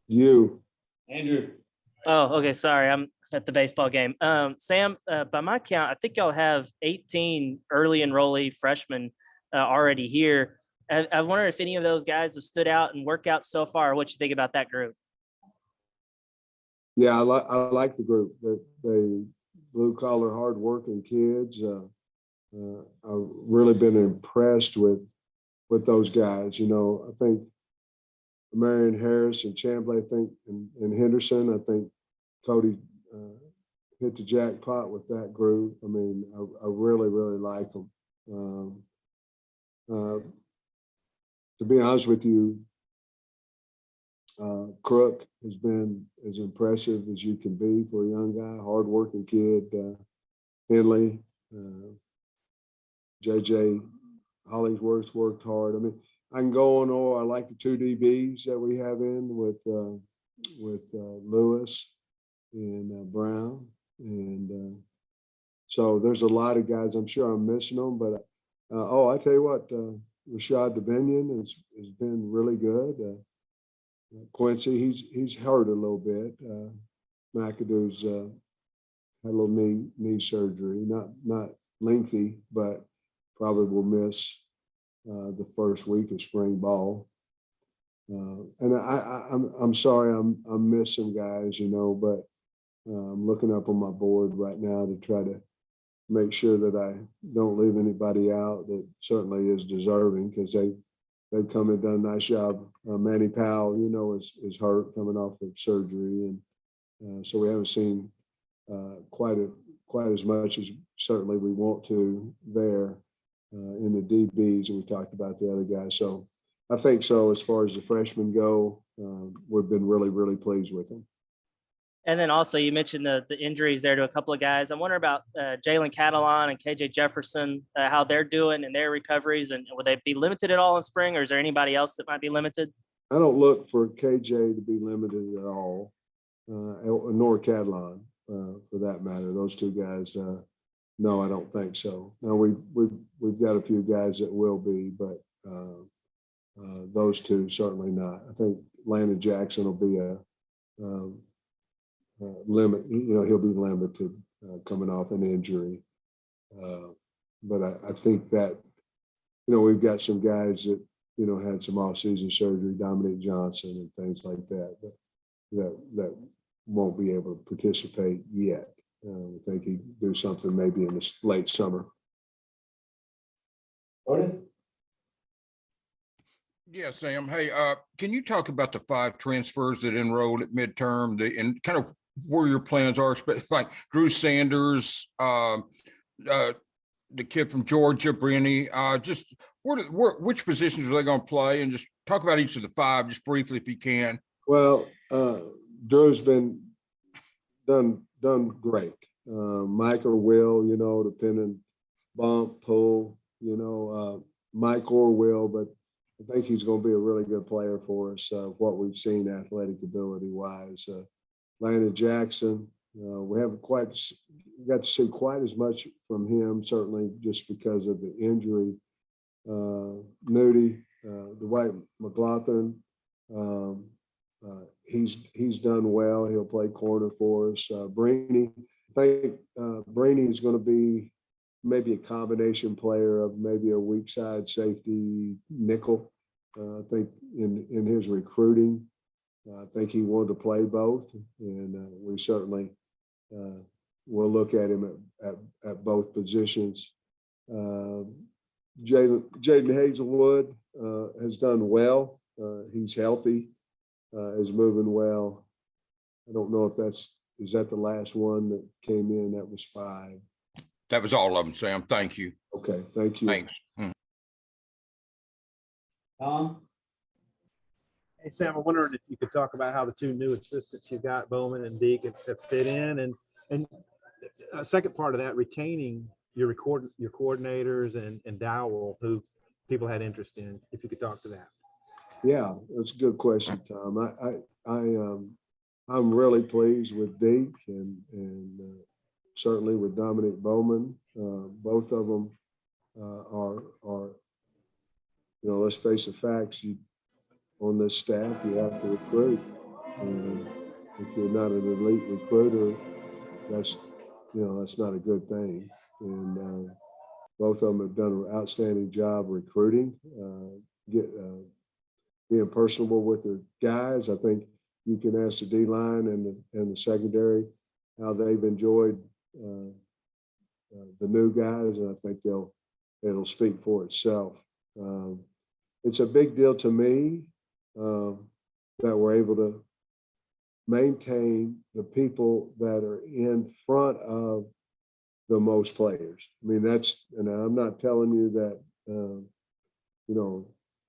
You. Andrew. Oh, okay. Sorry, I'm at the baseball game. Sam, by my count, I think y'all have 18 early enrollee freshmen already here. I wonder if any of those guys have stood out in workouts so far. What you think about that group? Yeah, I like the group. They blue collar, hard working kids. I've really been impressed with those guys. You know, I think Marion Harris and Chamblay, I think, and Henderson, I think Cody hit the jackpot with that group. I mean, I really, really like them. To be honest with you, Crook has been as impressive as you can be for a young guy, hardworking kid. Henley, JJ Hollingsworth worked hard. I mean, I can go on. I like the two DBs that we have in with Lewis and Brown, and so there's a lot of guys. I'm sure I'm missing them, but I tell you what, Rashad Dominion has been really good. Quincy, he's hurt a little bit. McAdoo's had a little knee surgery, not lengthy, but probably will miss the first week of spring ball. And I'm sorry I'm missing guys, you know, but I'm looking up on my board right now to try to make sure that I don't leave anybody out that certainly is deserving, because they've come and done a nice job. Manny Powell, you know, is hurt coming off of surgery, and so we haven't seen quite as much as certainly we want to there in the DBs, and we talked about the other guys. So I think so as far as the freshmen go, we've been really, really pleased with them. And then also you mentioned the injuries there to a couple of guys. I wonder about Jalen Catalan and KJ Jefferson, how they're doing in their recoveries, and will they be limited at all in spring, or is there anybody else that might be limited? I don't look for KJ to be limited at all, nor Catalan for that matter. Those two guys, no, I don't think so. Now we've got a few guys that will be, but those two certainly not. I think Landon Jackson will be a limit. You know, he'll be limited coming off an injury. But I think that, you know, we've got some guys that, you know, had some off-season surgery, Dominic Johnson and things like that, that won't be able to participate yet. I think he'd do something maybe in the late summer. Otis? Yeah, Sam. Hey, can you talk about the 5 transfers that enrolled at midterm, and kind of where your plans are, like Drew Sanders, the kid from Georgia, Brenny, just which positions are they going to play, and just talk about each of the 5 just briefly if you can. Well, Drew's been done great. Michael will, you know, depending bump, pull, you know, Mike or will, but I think he's going to be a really good player for us. What we've seen athletic ability wise, Landon Jackson, we haven't quite got to see quite as much from him, certainly just because of the injury. Nudie, Dwight McLaughlin, he's done well. He'll play corner for us. Brainy, I think Brainy is going to be maybe a combination player of maybe a weak side safety nickel. I think in his recruiting, I think he wanted to play both, and we certainly will look at him at both positions. Jaden Hazelwood has done well. He's healthy, is moving well. I don't know if is that the last one that came in? That was 5. That was all of them, Sam. Thank you. Okay, thank you. Thanks. Tom? Hey, Sam, I'm wondering if you could talk about how the 2 new assistants you got, Bowman and Deke, have fit in, and a second part of that, retaining your coordinators and Dowell, who people had interest in, if you could talk to that. Yeah, that's a good question, Tom. I'm really pleased with Deke and certainly with Dominic Bowman. Both of them are, you know, let's face the facts. On this staff, you have to recruit. And if you're not an elite recruiter, that's not a good thing. And both of them have done an outstanding job recruiting, being personable with their guys. I think you can ask the D-line and the secondary how they've enjoyed the new guys, and I think it'll speak for itself. It's a big deal to me that we're able to maintain the people that are in front of the most players. I mean, and I'm not telling you that,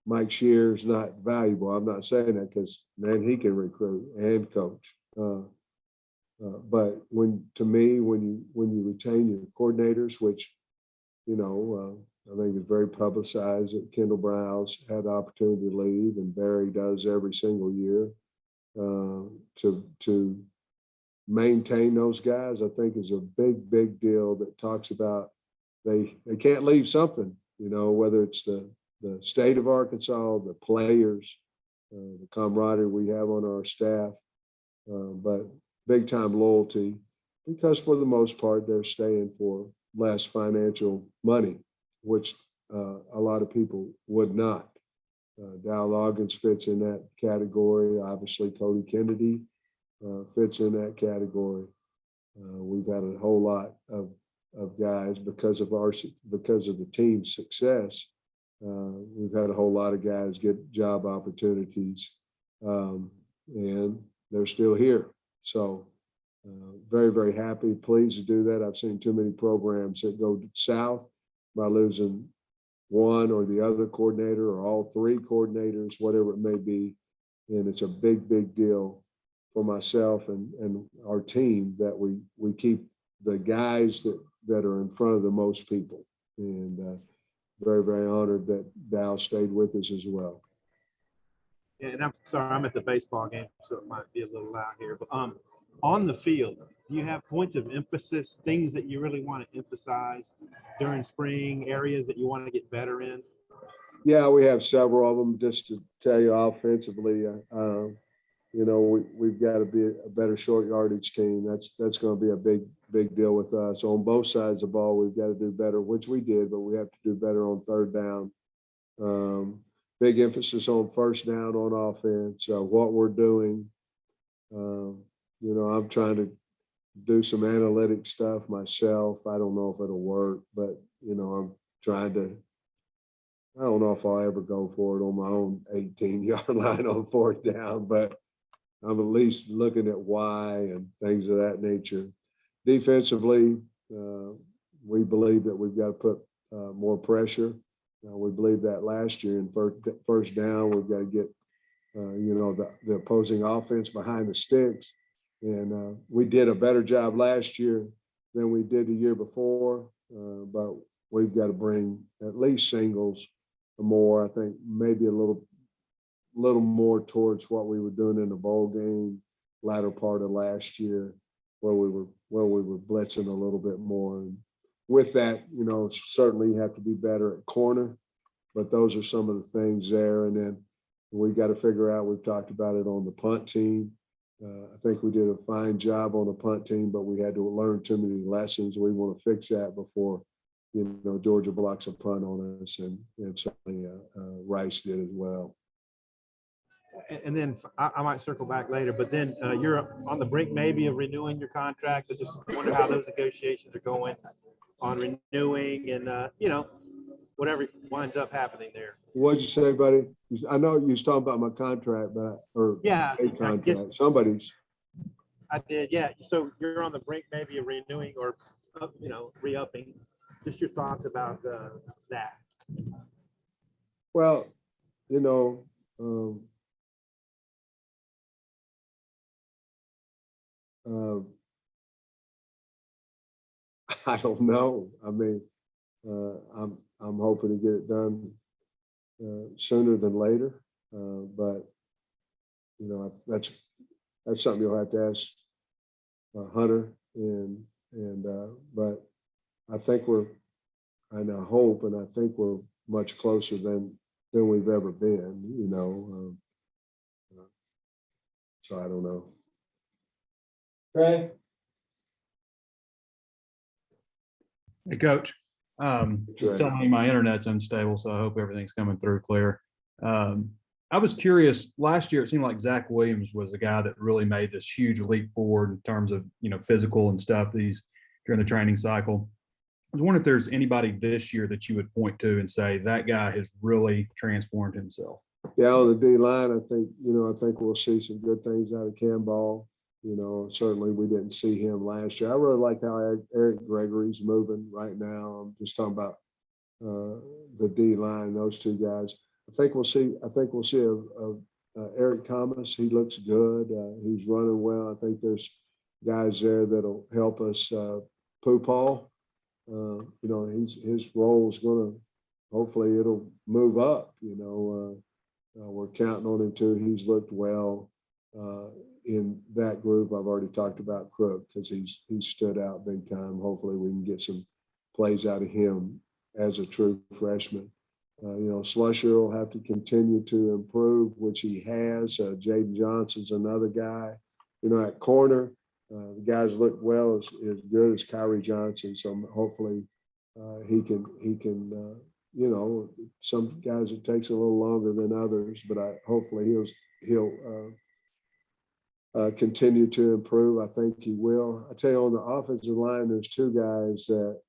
Mike Shear's not valuable. I'm not saying that because, man, he can recruit and coach. But when you retain your coordinators, which, I think is very publicized that Kendall Browse had the opportunity to leave, and Barry does every single year, to maintain those guys, I think is a big, big deal that talks about they can't leave something, whether it's the state of Arkansas, the players, the camaraderie we have on our staff, but big time loyalty, because for the most part, they're staying for less financial money, which a lot of people would not. Dow Loggins fits in that category. Obviously, Cody Kennedy fits in that category. We've had a whole lot of guys because of the team's success. We've had a whole lot of guys get job opportunities, and they're still here. So very, very happy, pleased to do that. I've seen too many programs that go south by losing one or the other coordinator or all three coordinators, whatever it may be. And it's a big, big deal for myself and our team that we keep the guys that are in front of the most people. And very, very honored that Dow stayed with us as well. Yeah, and I'm sorry, I'm at the baseball game, so it might be a little loud here. But on the field, do you have points of emphasis, things that you really want to emphasize during spring, areas that you want to get better in? Yeah, we have several of them. Just to tell you, offensively, we've got to be a better short yardage team. That's going to be a big, big deal with us. On both sides of the ball, we've got to do better, which we did, but we have to do better on third down. Big emphasis on first down on offense. What we're doing, I'm trying to do some analytic stuff myself. I don't know if it'll work, but I'm trying to. I don't know if I'll ever go for it on my own 18-yard line on fourth down, but I'm at least looking at why and things of that nature. Defensively, we believe that we've got to put more pressure. We believe that last year in first down, we've got to get, the opposing offense behind the sticks. And we did a better job last year than we did the year before, but we've got to bring at least singles more. I think maybe a little more towards what we were doing in the bowl game latter part of last year, where we were blitzing a little bit more. And with that, certainly you have to be better at corner, but those are some of the things there. And then we got to figure out, we've talked about it on the punt team. I think we did a fine job on the punt team, but we had to learn too many lessons. We want to fix that before, Georgia blocks a punt on us, and certainly Rice did as well. And then I might circle back later, but then you're on the brink maybe of renewing your contract. I just wonder how those negotiations are going on renewing and, whatever winds up happening there. What'd you say, buddy? I know you was talking about my contract, Yeah, a contract. Somebody's. I did, yeah. So you're on the brink maybe of renewing or, re-upping. Just your thoughts about that. Well, I don't know. I mean, I'm hoping to get it done sooner than later, but that's something you'll have to ask Hunter, but I think I hope, and I think we're much closer than we've ever been. So I don't know. Right. Hey, Coach. Just Right. telling me my internet's unstable, so I hope everything's coming through clear. I was curious, last year, it seemed like Zach Williams was the guy that really made this huge leap forward in terms of, physical and stuff during the training cycle. I was wondering if there's anybody this year that you would point to and say that guy has really transformed himself. Yeah, on the D line, I think we'll see some good things out of Cam Ball. Certainly we didn't see him last year. I really like how Eric Gregory's moving right now. I'm just talking about the D line, those two guys. I think we'll see Eric Thomas. He looks good. He's running well. I think there's guys there that'll help us. Pooh Paul, his role is going to, hopefully it'll move up. We're counting on him too. He's looked well in that group. I've already talked about Crook because he's stood out big time. Hopefully we can get some plays out of him as a true freshman. Slusher will have to continue to improve, which he has. Jaden Johnson's another guy. At corner, the guys look well as good as Kyrie Johnson. So hopefully he can. Some guys it takes a little longer than others, but hopefully he'll continue to improve. I think he will. I tell you, on the offensive line, there's two guys that.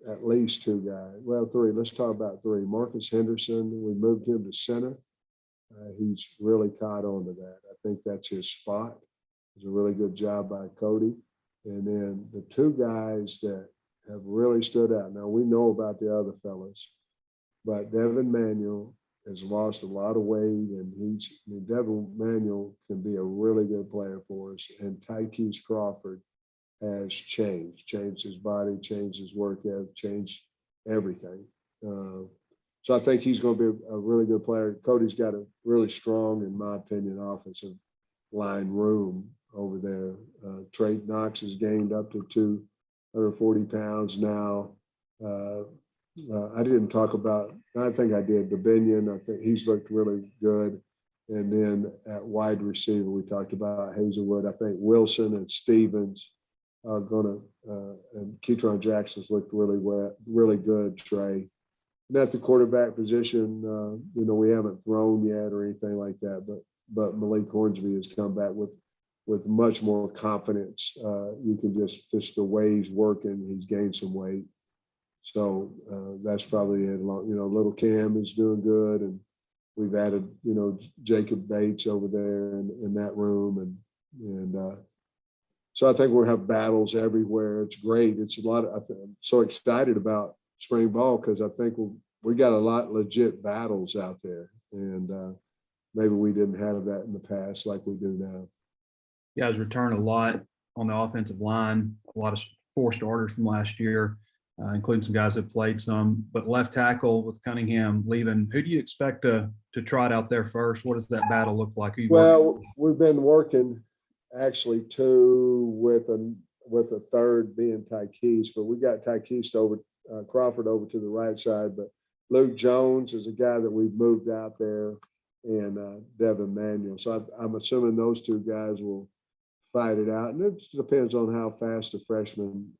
At least two guys. Well, three. Let's talk about three. Marcus Henderson, we moved him to center. He's really caught on to that. I think that's his spot. It's a really good job by Cody. And then the two guys that have really stood out. Now, we know about the other fellas, but Devin Manuel has lost a lot of weight, and Devin Manuel can be a really good player for us. And Tykees Crawford has changed his body, changed his work ethic, changed everything. So I think he's going to be a really good player. Cody's got a really strong, in my opinion, offensive line room over there. Trey Knox has gained up to 240 pounds now. I didn't talk about, I think I did, Binion. I think he's looked really good. And then at wide receiver, we talked about Hazelwood. I think Wilson and Stevens are going to, and Ketron Jackson's looked really good, Trey. And at the quarterback position, we haven't thrown yet or anything like that, but Malik Hornsby has come back with much more confidence. You can just the way he's working, he's gained some weight. So that's probably it. Little Cam is doing good, and we've added, Jacob Bates over there in that room, and so I think we'll have battles everywhere. It's great. It's a lot. I'm so excited about spring ball because I think we got a lot of legit battles out there, and maybe we didn't have that in the past like we do now. You guys return a lot on the offensive line, a lot of 4 starters from last year, including some guys that played some. But left tackle with Cunningham leaving, who do you expect to trot out there first? What does that battle look like? Well, we've been working actually 2 with a third being Tykees, but we got Tykees over Crawford over to the right side. But Luke Jones is a guy that we've moved out there, and Devin Manuel. So I'm assuming those two guys will fight it out, and it just depends on how fast the freshmen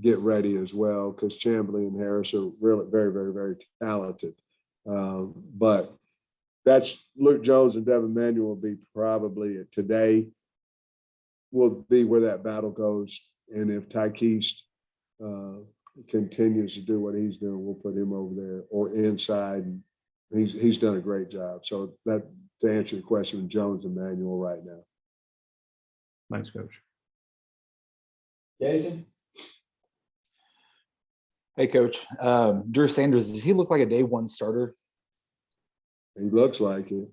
get ready as well, because Chamblee and Harris are really very, very, very talented. But that's Luke Jones and Devin Manuel will be probably today will be where that battle goes. And if Tykees continues to do what he's doing, we'll put him over there or inside. And he's done a great job. So that, to answer your question, Jones and Manuel right now. Thanks, Coach. Jason? Hey, Coach. Drew Sanders, does he look like a day 1 starter? He looks like it.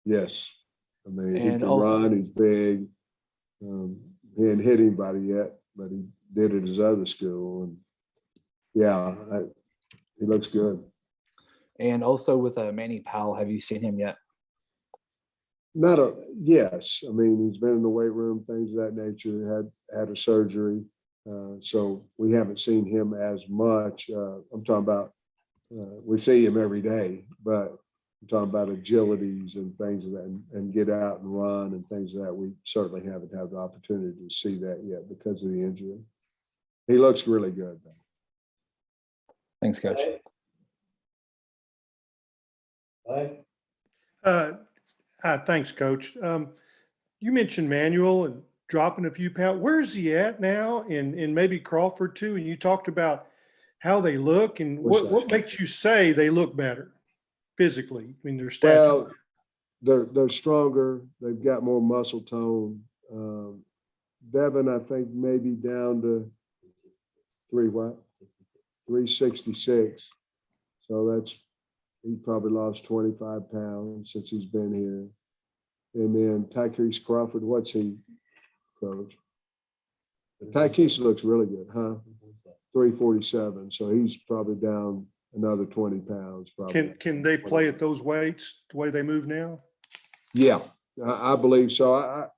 Yes. I mean, he And can also- run. He's big. He hadn't hit anybody yet, but he did at his other school. And yeah, he looks good. And also with Manny Powell, have you seen him yet? Yes. I mean, he's been in the weight room, things of that nature, had a surgery. So we haven't seen him as much. I'm talking about, we see him every day, but I'm talking about agilities and things of that, and get out and run and things of that. We certainly haven't had the opportunity to see that yet because of the injury. He looks really good, though. Thanks, Coach. Thanks, Coach. You mentioned Manuel and dropping a few pounds. Where is he at now? And maybe Crawford too. And you talked about how they look and what makes you say they look better physically. I mean, their stature. Well, they're stronger. They've got more muscle tone. Devin, I think maybe down to 366. So he probably lost 25 pounds since he's been here. And then Tykese Crawford, what's he, Coach? Tykese looks really good, huh? 347. So he's probably down another 20 pounds. Probably. Can they play at those weights the way they move now? Yeah, I believe so.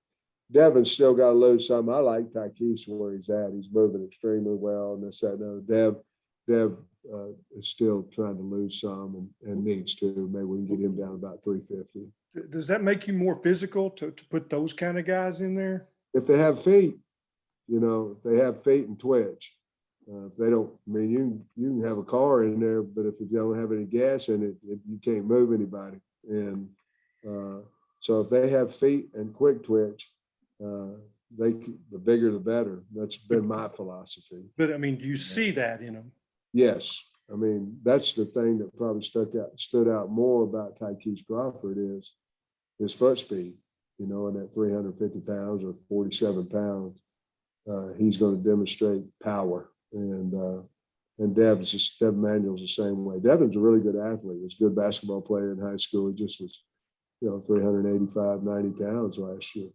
Devin's still got to lose some. I like Tykese where he's at. He's moving extremely well. And this, that, no. Dev is still trying to lose some and needs to. Maybe we can get him down about 350. Does that make you more physical to put those kind of guys in there? If they have feet, if they have feet and twitch. If they don't, I mean, you can have a car in there, but if you don't have any gas in it, you can't move anybody. And so if they have feet and quick twitch, the bigger the better. That's been my philosophy. But I mean, do you see that in them? Yes. I mean, that's the thing that probably stood out more about Tykese Crawford is his foot speed, in that 350 pounds or 47 pounds. He's going to demonstrate power. And Dev Manuel's the same way. Devin's a really good athlete. He was a good basketball player in high school. He just was, 385, 90 pounds last year.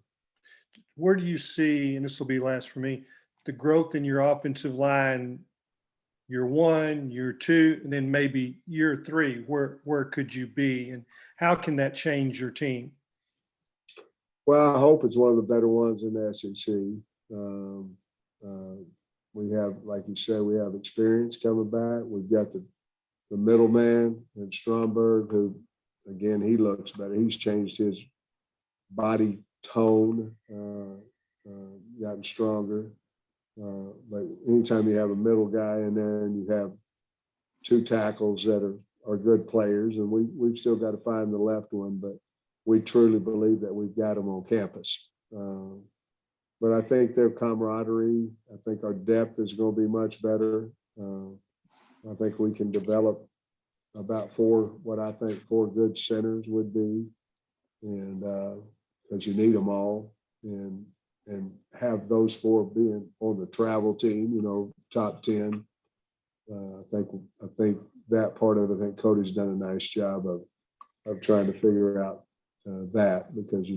Where do you see, and this will be last for me, the growth in your offensive line, year 1, year 2, and then maybe year 3? Where could you be, and how can that change your team? Well, I hope it's one of the better ones in the SEC. We have, like you said, we have experience coming back. We've got the middleman and Stromberg, who, again, he looks better. He's changed his body tone, gotten stronger. But anytime you have a middle guy in there and you have 2 tackles that are good players, and we've still got to find the left one, but we truly believe that we've got them on campus. But I think their camaraderie, I think our depth is going to be much better. I think we can develop about 4 good centers would be. And because you need them all, and have those 4 being on the travel team, top 10. I think that part of it, I think Cody's done a nice job of trying to figure out that, because,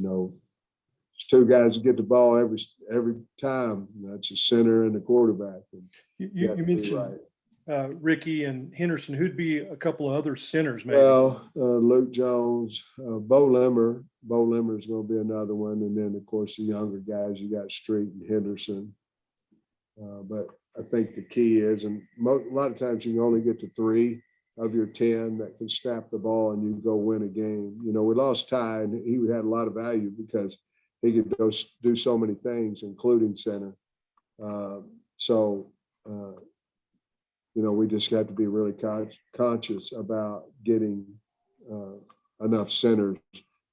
it's 2 guys that get the ball every time. That's a center and a quarterback. And you mentioned Ricky and Henderson. Who'd be a couple of other centers, maybe? Well, Luke Jones, Bo Limmer. Bo Limmer is going to be another one. And then, of course, the younger guys, you got Street and Henderson. But I think the key is, and a lot of times you can only get to 3 of your 10 that can snap the ball and you go win a game. We lost Ty, and he had a lot of value because he could do so many things, including center. We just got to be really conscious about getting enough centers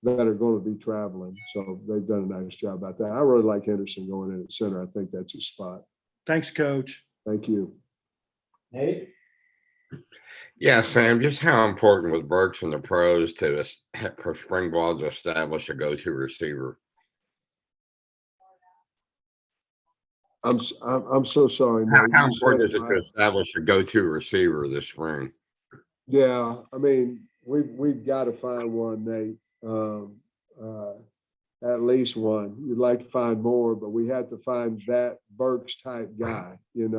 that are going to be traveling. So they've done a nice job about that. I really like Henderson going in at center. I think that's his spot. Thanks, Coach. Thank you. Nate? Yeah, Sam, just how important was Burks and the pros for spring ball to establish a go-to receiver? I'm so sorry. How important is it to establish a go-to receiver this spring? Yeah, I mean, we've got to find one, Nate. At least one. You'd like to find more, but we have to find that Burks type guy, and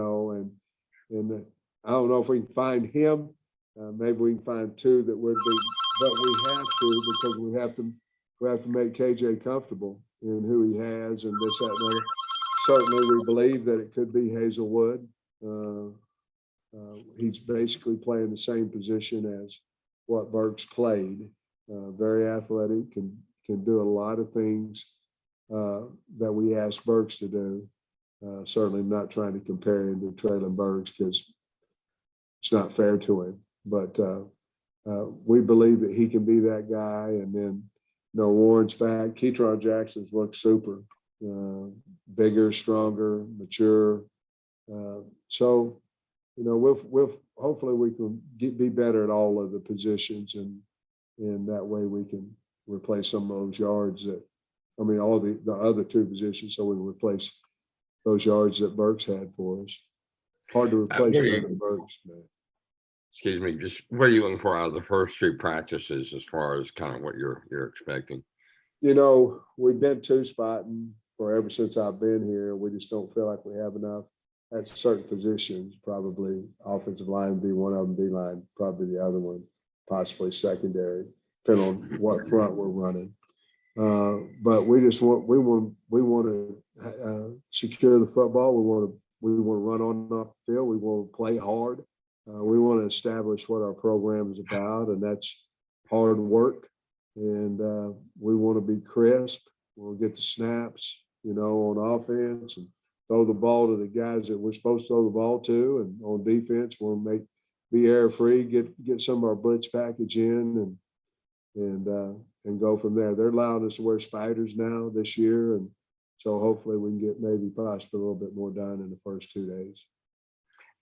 I don't know if we can find him. Maybe we can find 2 that would be, but we have to, because we have to make KJ comfortable in who he has and this, that, and other. Certainly, we believe that it could be Hazelwood. He's basically playing the same position as what Burks played. very athletic, can do a lot of things that we asked Burks to do. Certainly not trying to compare him to Traylon Burks because it's not fair to him. But we believe that he can be that guy. And then, Warren's back. Keytron Jackson's looked super, bigger, stronger, mature. So, we'll hopefully we can be better at all of the positions, and that way we can replace some of those yards all the other two positions, so we can replace those yards that Burks had for us. Hard to replace Burks, man. Excuse me, just what are you looking for out of the first three practices as far as kind of what you're expecting? We've been two-spotting for ever since I've been here. We just don't feel like we have enough at certain positions. Probably offensive line would be one of them, D-line probably the other one, possibly secondary, depending on what front we're running. But we want to secure the football. We want to run on and off the field. We want to play hard. We want to establish what our program is about, and that's hard work. And we want to be crisp. We'll get the snaps, on offense, and throw the ball to the guys that we're supposed to throw the ball to. And on defense, we'll be air free, get some of our blitz package in, and go from there. They're allowing us to wear spiders now this year, and so hopefully we can get possibly a little bit more done in the first 2 days.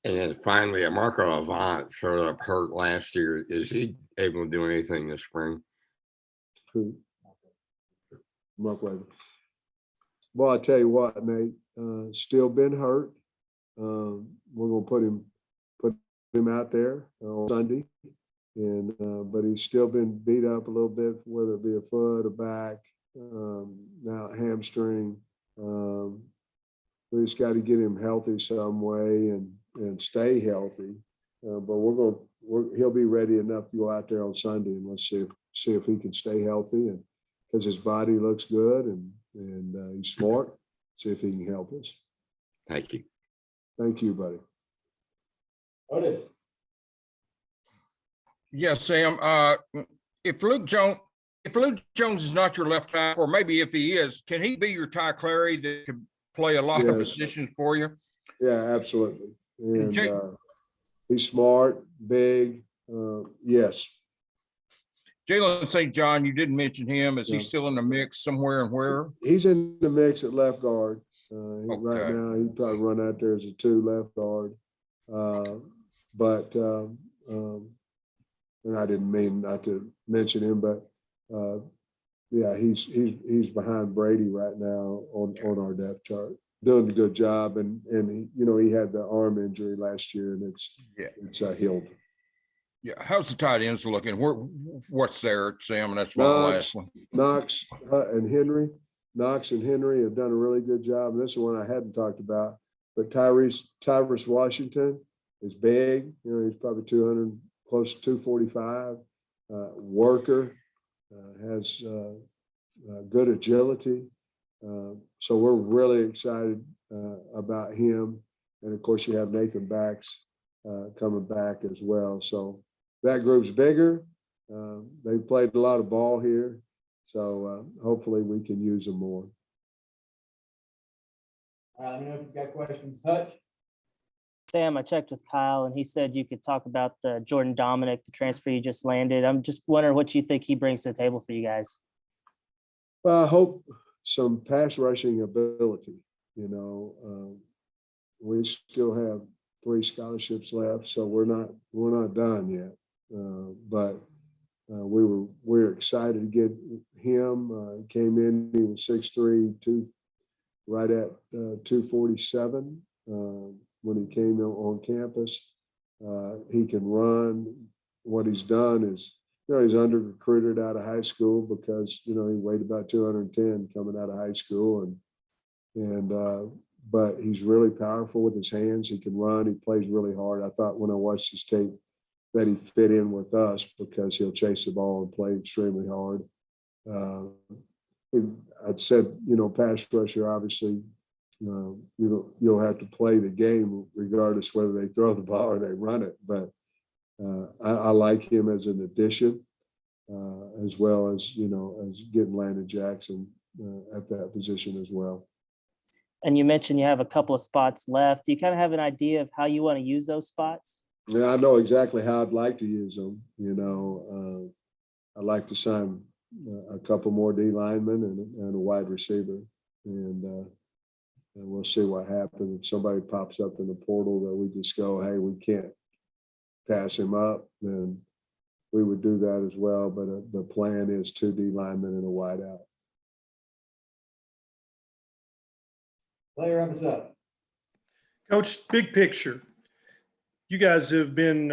And then finally, Marco Avant showed up hurt last year. Is he able to do anything this spring? Well, I tell you what, Nate, still been hurt. We're gonna put him out there on Sunday, and but he's still been beat up a little bit, whether it be a foot, a back, now a hamstring. We just got to get him healthy some way and stay healthy. But he'll be ready enough to go out there on Sunday, and let's see if he can stay healthy, and because his body looks good and he's smart. See if he can help us. Thank you. Thank you, buddy. Otis. Yes, Sam. If Luke Jones is not your left tackle, or maybe if he is, can he be your Ty Clary that could play a lot of positions for you? Yeah, absolutely. And he's smart, big. Yes. Jalen St. John, you didn't mention him. Is he still in the mix somewhere, and where? He's in the mix at left guard. Okay. Right now, he'd probably run out there as a 2 left guard. And I didn't mean not to mention him, but yeah, he's behind Brady right now on our depth chart, doing a good job. And he had the arm injury last year, and it's healed. Yeah, how's the tight ends looking? What's there, Sam? And that's my last one. Knox and Henry. Knox and Henry have done a really good job. And this is one I hadn't talked about. But Tyrus Washington is big. He's probably 200, close to 245. Worker, has good agility. So we're really excited about him. And of course, you have Nathan Backs coming back as well. So that group's bigger. They've played a lot of ball here. So hopefully we can use them more. Let me know if you've got questions. Hutch? Sam, I checked with Kyle and he said you could talk about the Jordan Dominic, the transfer you just landed. I'm just wondering what you think he brings to the table for you guys. Well, I hope some pass rushing ability. We still have 3 scholarships left, so we're not done yet. But we're excited to get him. Came in, he was 6'3", right at 247 when he came on campus. He can run. What he's done is, he's under recruited out of high school because he weighed about 210 coming out of high school, but he's really powerful with his hands. He can run. He plays really hard. I thought when I watched his tape that he fit in with us because he'll chase the ball and play extremely hard. I'd said, pass rusher, obviously, you'll have to play the game regardless whether they throw the ball or they run it. But I like him as an addition. as well as, as getting Landon Jackson at that position as well. And you mentioned you have a couple of spots left. Do you kind of have an idea of how you want to use those spots? Yeah, I know exactly how I'd like to use them. I'd like to sign a couple more D linemen and a wide receiver, and we'll see what happens. If somebody pops up in the portal that we just go, hey, we can't pass him up, then we would do that as well. But the plan is 2 D linemen and a wide out. Player up is up. Coach, big picture. You guys have been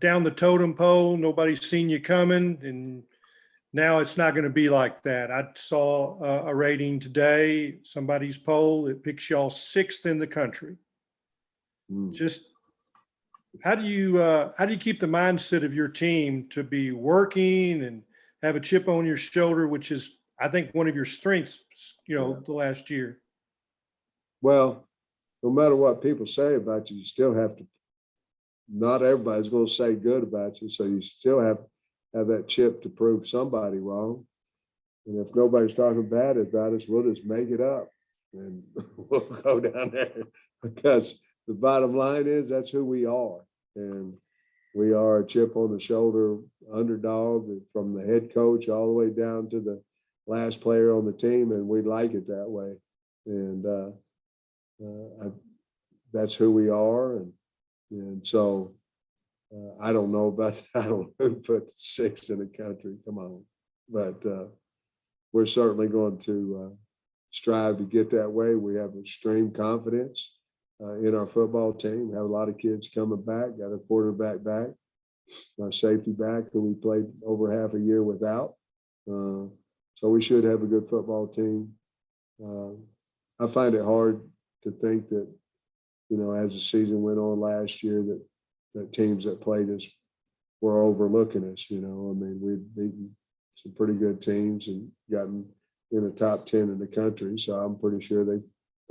down the totem pole. Nobody's seen you coming, and now it's not going to be like that. I saw a rating today, somebody's poll, it picks y'all 6th in the country. Just how do you keep the mindset of your team to be working and have a chip on your shoulder, which is, I think, one of your strengths, the last year? Well, no matter what people say about you, you still have to. Not everybody's going to say good about you, so you still have that chip to prove somebody wrong. And if nobody's talking bad about us, we'll just make it up and we'll go down there, because the bottom line is that's who we are. And we are a chip on the shoulder underdog from the head coach all the way down to the last player on the team. And we like it that way. And that's who we are. And so I don't know about that. I don't know who put 6th in the country. Come on. But we're certainly going to strive to get that way. We have extreme confidence in our football team. We have a lot of kids coming back, got a quarterback back, our safety back who we played over half a year without. So we should have a good football team. I find it hard to think that, as the season went on last year, that teams that played us were overlooking us. I mean, we've beaten some pretty good teams and gotten in the top 10 in the country. So I'm pretty sure they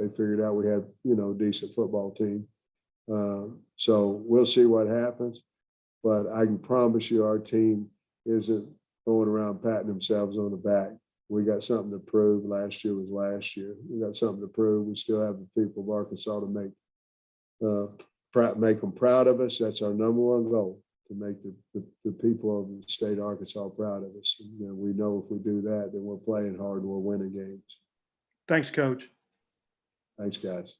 figured out we had, a decent football team. So we'll see what happens. But I can promise you our team isn't going around patting themselves on the back. We got something to prove. Last year was last year. We got something to prove. We still have the people of Arkansas to make them proud of us. That's our number one goal, to make the people of the state of Arkansas proud of us. And, we know if we do that, then we're playing hard and we're winning games. Thanks, Coach. Thanks, guys.